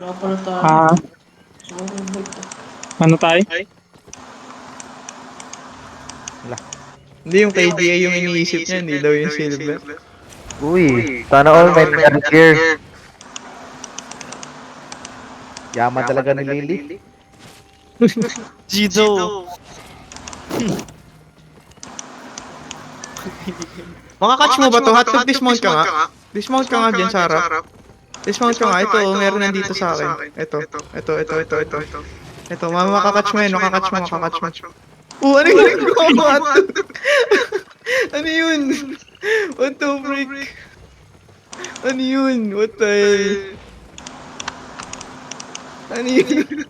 Wala pala tayo. Ah, ano tayo? Hindi yung kay GA yung iniisip niya, hindi daw yung silver. Uy, sana all may merit gear. Yaman talaga ni Lily. Gino! Makakatch mo ba to? Hotdog, dismount ka nga. Dismount ka nga dyan sa harap. Dismount ka nga. Ito, meron nandito sa akin. Ito. Ito, makakatch mo yun. Makakatch mo. Ano yun? Hotdog. Ano yun? What the freak? Ano yun? What the hell? Ano yun?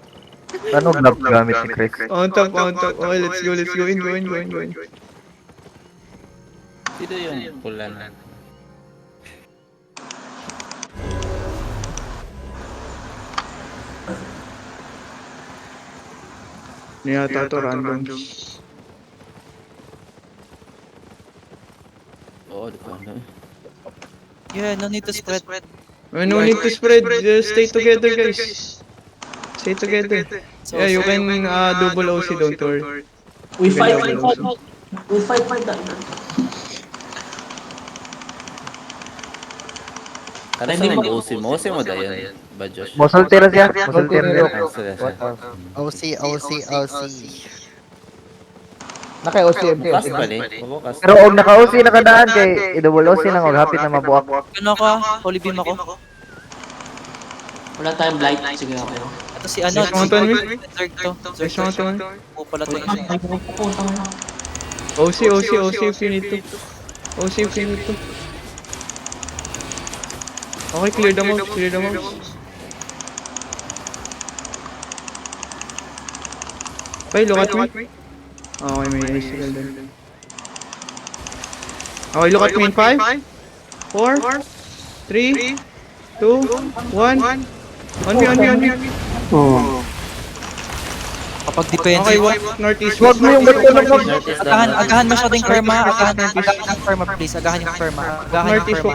Ano glove gamit ni Chris? On top. Okay, let's go. In. Sino yung pula na? Ano yata to, random. Oo, di ko ano. Yeah, no need to spread. No need to spread. Just stay together, guys. Stay together. Yeah, you can double OC, don't worry. We fight. Double OC. We fight. Kano sa nang OC mo? OC mo dayan ba, Josh? Mosoltera siya. Mosoltera Ah, sila siya. OC. Naka-OCM Bukas pala eh. Bukas. Pero og naka-OC nakadaan kay i-double OC nang maghapit na mabuak. Ano ka? Holy beam ako. Wala tayong blight. Sige ako. Ito si ano, Yes, Mountain Wheel. Zerg to. Yes, Mountain Wheel. O pala to. OC if you need to. OC if you need to. Okay, clear the mouse. Okay, look at me. Okay, may icicle din. Okay, look at me in 5, 4, 3, 2, 1. On me. Oh. Kapag depende. Okay, walk northeast. Wag mo yung bato ng Northeast na. Agahan masyadong karma. Agahan yung karma, please. Agahan yung karma. Northeast.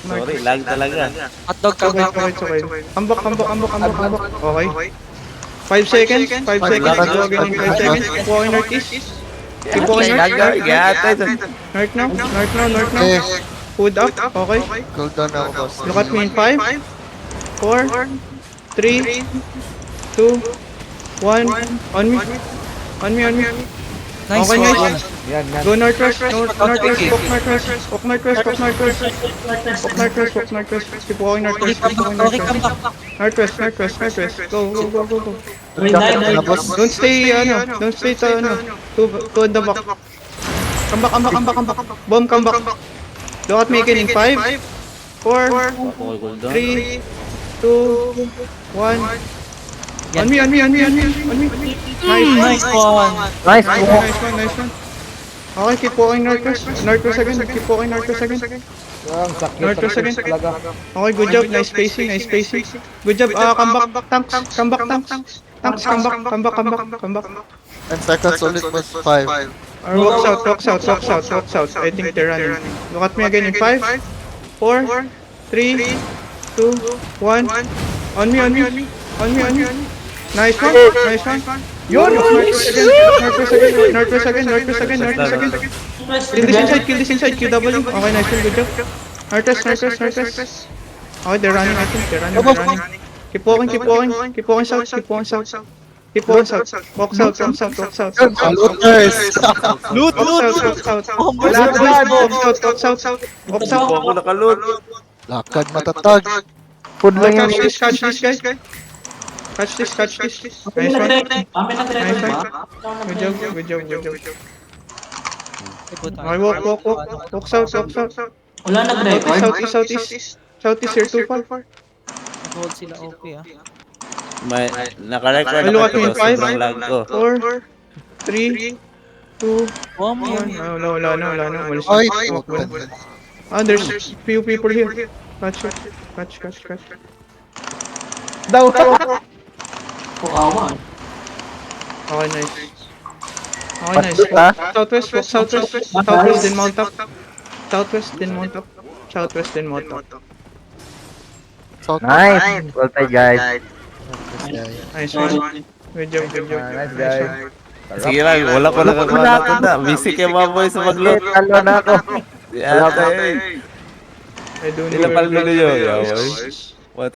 Sorry, lag talaga. Hotdog ka. Okay. Ambak. Okay. 5 seconds. 5 seconds. Go again in 5 seconds. Keep walking northeast. Keep walking north. North now. Hood up. Okay. Cool down ako, boss. Look at me in 5, 4, 3, 2, 1. On me. Nice Okay, one. nice. Go northwest. Walk northwest. Keep walking northwest. Okay, come back. Northwest. Go. Revive. Don't stay to the back. Come back. Bomb, come back. Look at me again in 5, 4, Pakul cooldown. 3, 2, 1. On me. Nice one. Nice. Nice one. Okay, keep walking northwest. Northwest again. Northwest again. Okay, good job. Nice spacing. Good job. Come back. Tanks. Come back. Come back. 10 seconds ulit was 5. Or walks out. I think they're running. Look at me again in 5, 4, 3, 2, 1. On me. Nice one. Northwest again. Kill this inside. QW. Okay, nice one. Good job. Northwest. Okay, they're running. I think they're running. Keep walking south. Walk south. Looters! Loot. Walk south. Ako nakaloot. Lakad matatag. Food lang yung Catch this guy. Catch this. Nice one. Good job. Okay, walk south. Wala nag-record. Southeast here, too far. Hold sila okay ah. May naka-record Look ako at me in pero 5, sobrang lag ko. 4, 3, 2, Bomb yun. wala. Ay! There's few people here. Catch. daw. Kawawa. Okay, nice. Ah. Southwest, then mount up. Southwest, then mount up. South. Nice! Well played, guys. Nice one. Good job, good job. Nice, guys. Sige lang, wala ko lang ako natin na. Busy kayo mga boys sa Okay, mag-loot. talo na ako. Di ata eh. I don't Ilan know. pala nyo? Yeah, boys.